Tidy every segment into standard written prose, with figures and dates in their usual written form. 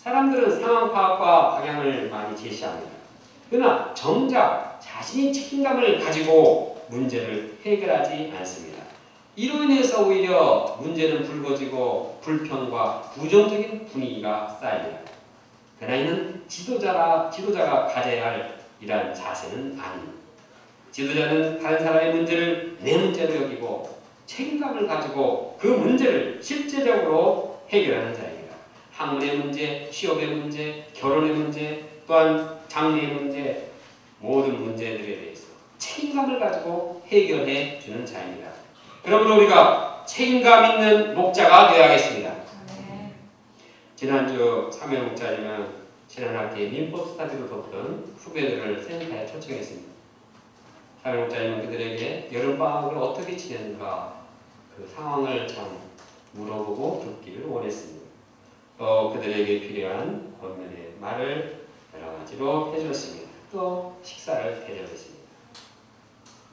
사람들은 상황 파악과 방향을 많이 제시합니다. 그러나 정작 자신이 책임감을 가지고 문제를 해결하지 않습니다. 이로 인해서 오히려 문제는 불거지고 불평과 부정적인 분위기가 쌓입니다. 그러나 이는 지도자가 가져야 할 이러한 자세는 아닙니다. 지도자는 다른 사람의 문제를 내 문제로 여기고 책임감을 가지고 그 문제를 실제적으로 해결하는 자입니다. 학문의 문제, 취업의 문제, 결혼의 문제, 또한 장래의 문제, 모든 문제들에 대해서 책임감을 가지고 해결해 주는 자입니다. 그러므로 우리가 책임감 있는 목자가 되어야겠습니다. 지난주 3회 목자님은 지난 학기에 민법 스타디로 돕던 후배들을 센터에 초청했습니다. 3회 목자님은 그들에게 여름방학을 어떻게 지냈는가 그 상황을 참 물어보고 듣기를 원했습니다. 또 그들에게 필요한 권면의 말을 여러 가지로 해주었습니다. 또 식사를 대접했습니다.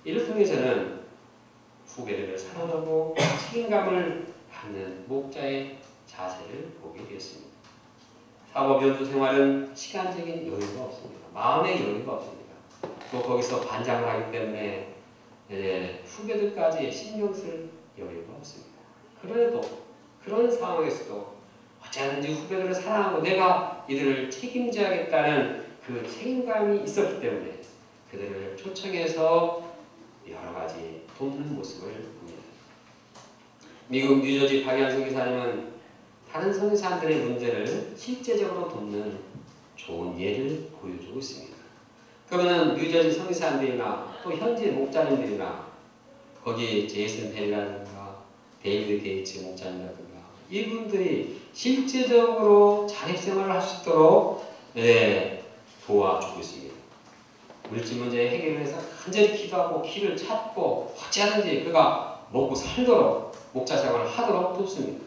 이를 통해서는 후배들을 사랑하고 책임감을 갖는 목자의 자세를 보게 되었습니다. 사법연수 생활은 시간적인 여유가 없습니다. 마음의 여유가 없습니다. 또 거기서 반장을 하기 때문에 후배들까지 신경 쓸 여유가 없습니다. 그래도 그런 상황에서도 어쩌든지 후배들을 사랑하고 내가 이들을 책임져야겠다는 그 책임감이 있었기 때문에 그들을 초청해서 여러 가지 돕는 모습을 봅니다. 미국 뉴저지 박양성 기사님은 다른 성교사들의 문제를 실제적으로 돕는 좋은 예를 보여주고 있습니다. 그러면 뉴저지 성교사들이나 또 현지 목자님들이나 거기 제이슨 벨이라든가 데이비드 게이츠 목자님이라든가 이분들이 실제적으로 자립생활을 할 수 있도록 도와주고 있습니다. 물질 문제 해결을 해서 간절히 기도하고 길을 찾고 어찌하든지 그가 먹고 살도록 목자 생활을 하도록 돕습니다.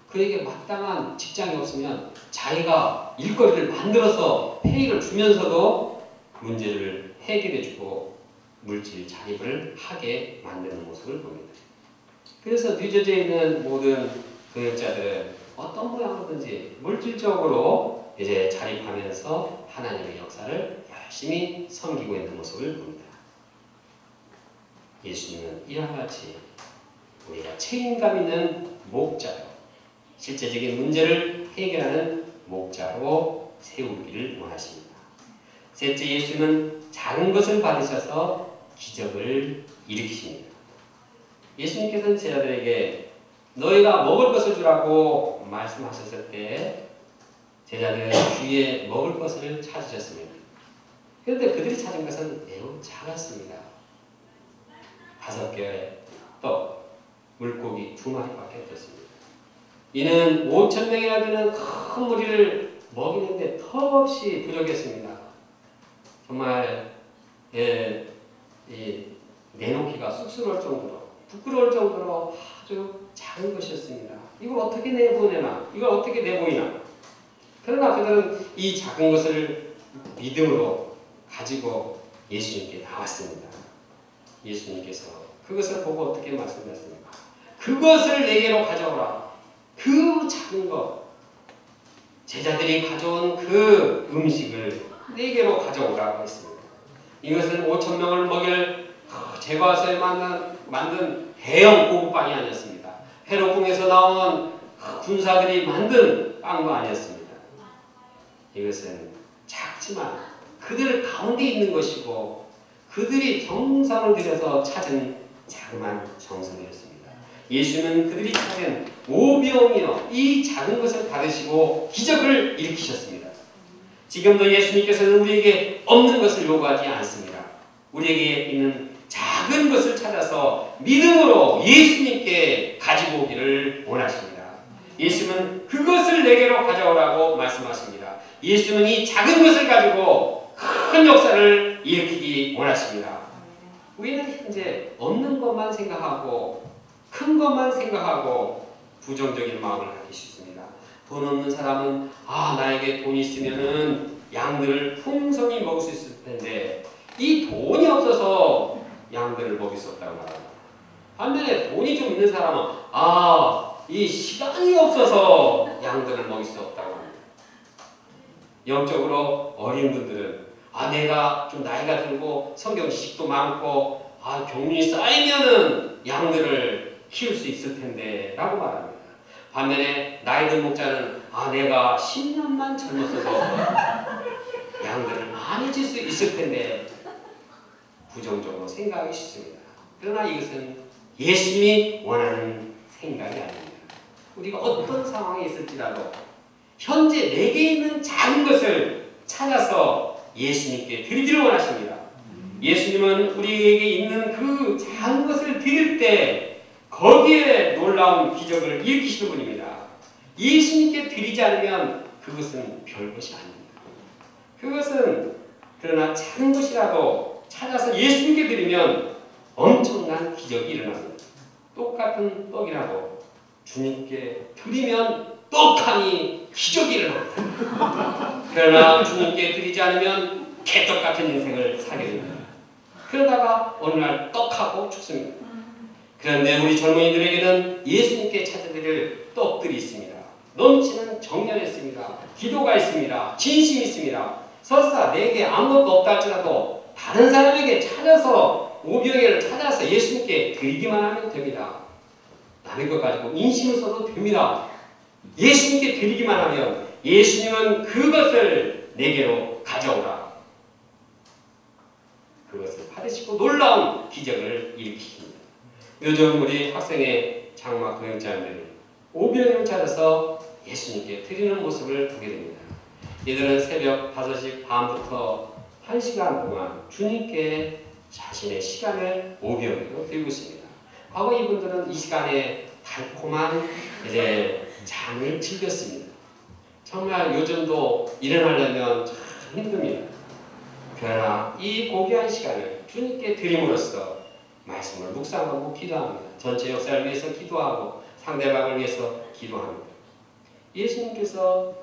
그에게 마땅한 직장이 없으면 자기가 일거리를 만들어서 페이를 주면서도 문제를 해결해주고 물질 자립을 하게 만드는 모습을 봅니다. 그래서 뉴저지에 있는 모든 교역자들은 어떤 모양으로든지 물질적으로 이제 자립하면서 하나님의 역사를 열심히 섬기고 있는 모습을 봅니다. 예수님은 이와 같이 우리가 책임감 있는 목자로 실제적인 문제를 해결하는 목자로 세우기를 원하십니다. 셋째, 예수님은 작은 것을 받으셔서 기적을 일으키십니다. 예수님께서는 제자들에게 너희가 먹을 것을 주라고 말씀하셨을 때 제자들은 주위에 먹을 것을 찾으셨습니다. 그런데 그들이 찾은 것은 매우 작았습니다. 5개의 떡, 물고기 2마리밖에 없었습니다. 이는 5,000명이나 되는 큰 무리를 먹이는데 턱없이 부족했습니다. 정말 내놓기가 쑥스러울 정도로 부끄러울 정도로 아주 작은 것이었습니다. 이걸 어떻게 내보내나? 이걸 어떻게 내보이나? 그러나 그들은 이 작은 것을 믿음으로 가지고 예수님께 나왔습니다. 예수님께서 그것을 보고 어떻게 말씀하셨습니까? 그것을 내게로 가져오라. 그 작은 것, 제자들이 가져온 그 음식을 내게로 가져오라고 했습니다. 이것은 5,000명을 먹일 제과서에 만든 대형 고급빵이 아니었습니다. 헤롯궁에서 나온 군사들이 만든 빵도 아니었습니다. 이것은 작지만 그들 가운데 있는 것이고 그들이 정성을 들여서 찾은 자그마한 정성이었습니다. 예수는 그들이 찾은 5병이요 이 작은 것을 받으시고 기적을 일으키셨습니다. 지금도 예수님께서는 우리에게 없는 것을 요구하지 않습니다. 우리에게 있는 작은 것을 찾아서 믿음으로 예수님께 가지고 오기를 원하십니다. 예수는 그것을 내게로 가져오라고 말씀하십니다. 예수는 이 작은 것을 가지고 큰 역사를 일으키기 원하십니다. 우리는 현재 없는 것만 생각하고 큰 것만 생각하고 부정적인 마음을 갖기 쉽습니다. 돈 없는 사람은 나에게 돈이 있으면은 양들을 풍성히 먹을 수 있을 텐데 이 돈이 없어서 양들을 먹일 수 없다고 말합니다. 반면에 돈이 좀 있는 사람은 이 시간이 없어서 양들을 먹일 수 없다고 합니다. 영적으로 어린 분들은 내가 좀 나이가 들고 성경 지식도 많고 경륜이 쌓이면은 양들을 키울 수 있을 텐데 라고 말합니다. 반면에 나이 든 목자는 내가 10년만 젊었어도 양들을 많이 질 수 있을 텐데 부정적으로 생각하기 쉽습니다. 그러나 이것은 예수님이 원하는 생각이 아닙니다. 우리가 어떤 상황에 있을지라도 현재 내게 있는 작은 것을 찾아서 예수님께 드리기를 원하십니다. 예수님은 우리에게 있는 그 작은 것을 드릴 때 거기에 놀라운 기적을 일으키시는 분입니다. 예수님께 드리지 않으면 그것은 별것이 아닙니다. 그것은 그러나 작은 것이라도 찾아서 예수님께 드리면 엄청난 기적이 일어납니다. 똑같은 떡이라도 주님께 드리면 떡하니 기적이 일어납니다. 그러나 주님께 드리지 않으면 개떡 같은 인생을 살게 됩니다. 그러다가 어느 날 떡하고 죽습니다. 그런데 우리 젊은이들에게는 예수님께 찾아드릴 떡들이 있습니다. 넘치는 정열이 있습니다. 기도가 있습니다. 진심이 있습니다. 설사 내게 아무것도 없다 할지라도 다른 사람에게 찾아서 오병이를 찾아서 예수님께 드리기만 하면 됩니다. 남의 것 가지고 인심을 써도 됩니다. 예수님께 드리기만 하면 예수님은 그것을 내게로 가져오라. 그것을 받으시고 놀라운 기적을 일으키십니다. 요즘 우리 학생의 장막 동역자들이 오병이를 찾아서 예수님께 드리는 모습을 보게 됩니다. 이들은 새벽 5시 반부터 1시간 동안 주님께 자신의 시간을 오병이로 드리고 있습니다. 과거 이분들은 이 시간에 달콤한 잠을 즐겼습니다. 정말 요즘도 일어나려면 참 힘듭니다. 그러나 이 고귀한 시간을 주님께 드림으로써 말씀을 묵상하고 기도합니다. 전체 역사를 위해서 기도하고 상대방을 위해서 기도합니다. 예수님께서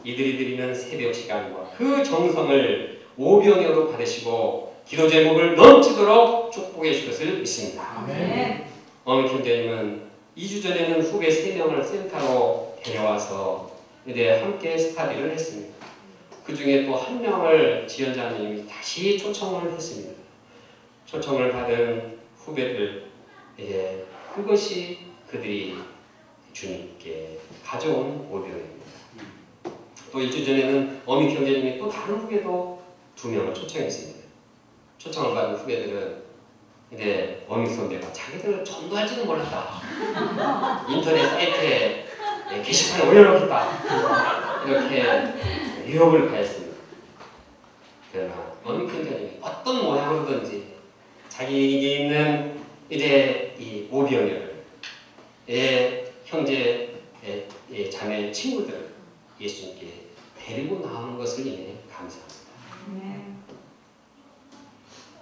이들이 드리는 새벽 시간과 그 정성을 오병이어로 받으시고 기도 제목을 넘치도록 축복해 주실 것을 믿습니다. 아멘. 어머니 교수님은 2주 전에는 후배 3명을 센터로 데려와서 함께 스터디를 했습니다. 그 중에 또 1명을 지연자님이 다시 초청을 했습니다. 초청을 받은 후배들, 그것이 그들이 주님께 가져온 오병입니다. 또 2주 전에는 어미 경제님이 또 다른 후배도 2명을 초청했습니다. 초청을 받은 후배들은 어미 선배가 자기들 전도할지는 몰랐다. 인터넷 사이트에 게시판에 올려놓겠다. 이렇게 유혹을 가했습니다. 그러나 어미 경제님이 어떤 모양으로든지 자기에게 있는 이 오병이를 형제, 자매, 친구들을 예수님께 데리고 나오는 것을 인해 감사합니다.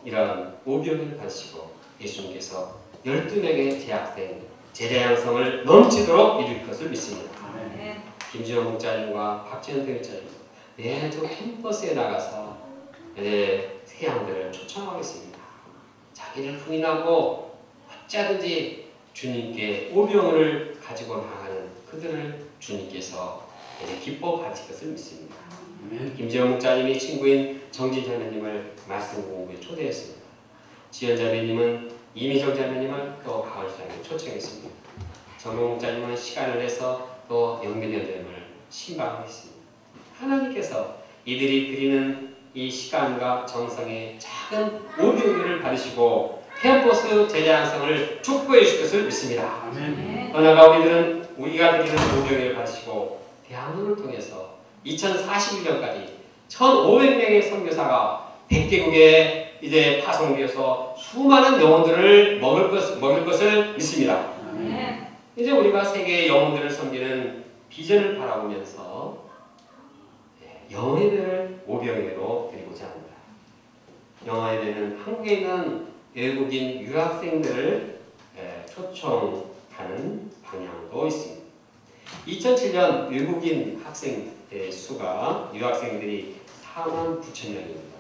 이러한 오병이를 받으시고 예수님께서 12명의 재학생, 제자 양성을 넘치도록 이룰 것을 믿습니다. 김지영 목자님과 박지현 대회자님 매주 캠퍼스에 나가서 새 양들을 초청하겠습니다. 자기를 부인하고 어찌하든지 주님께 오병을 가지고 나가는 그들을 주님께서 기뻐 받으실 것을 믿습니다. 김지영 목자님이 친구인 정진 자매님을 말씀 공부에 초대했습니다. 지연 자매님은 이미정 자매님을 또 가을 시장에 초청했습니다. 정명 목자님은 시간을 내서 또 영민 연자님을 신방했습니다. 하나님께서 이들이 드리는 이 시간과 정성의 작은 오병이를 받으시고 캠퍼스 제자 양성을 축복해 주실 것을 믿습니다. 더 나아가 우리가 드리는 오병이를 받으시고 대학로를 통해서 2041년까지 1,500명의 선교사가 100개국에 파송되어서 수많은 영혼들을 먹을 것을 믿습니다. 이제 우리가 세계의 영혼들을 섬기는 비전을 바라보면서 영어예배를 오병이로 드리고자 합니다. 영어예배는 한국에 있는 외국인 유학생들을 초청하는 방향도 있습니다. 2007년 외국인 학생 수가 유학생들이 49,000명입니다.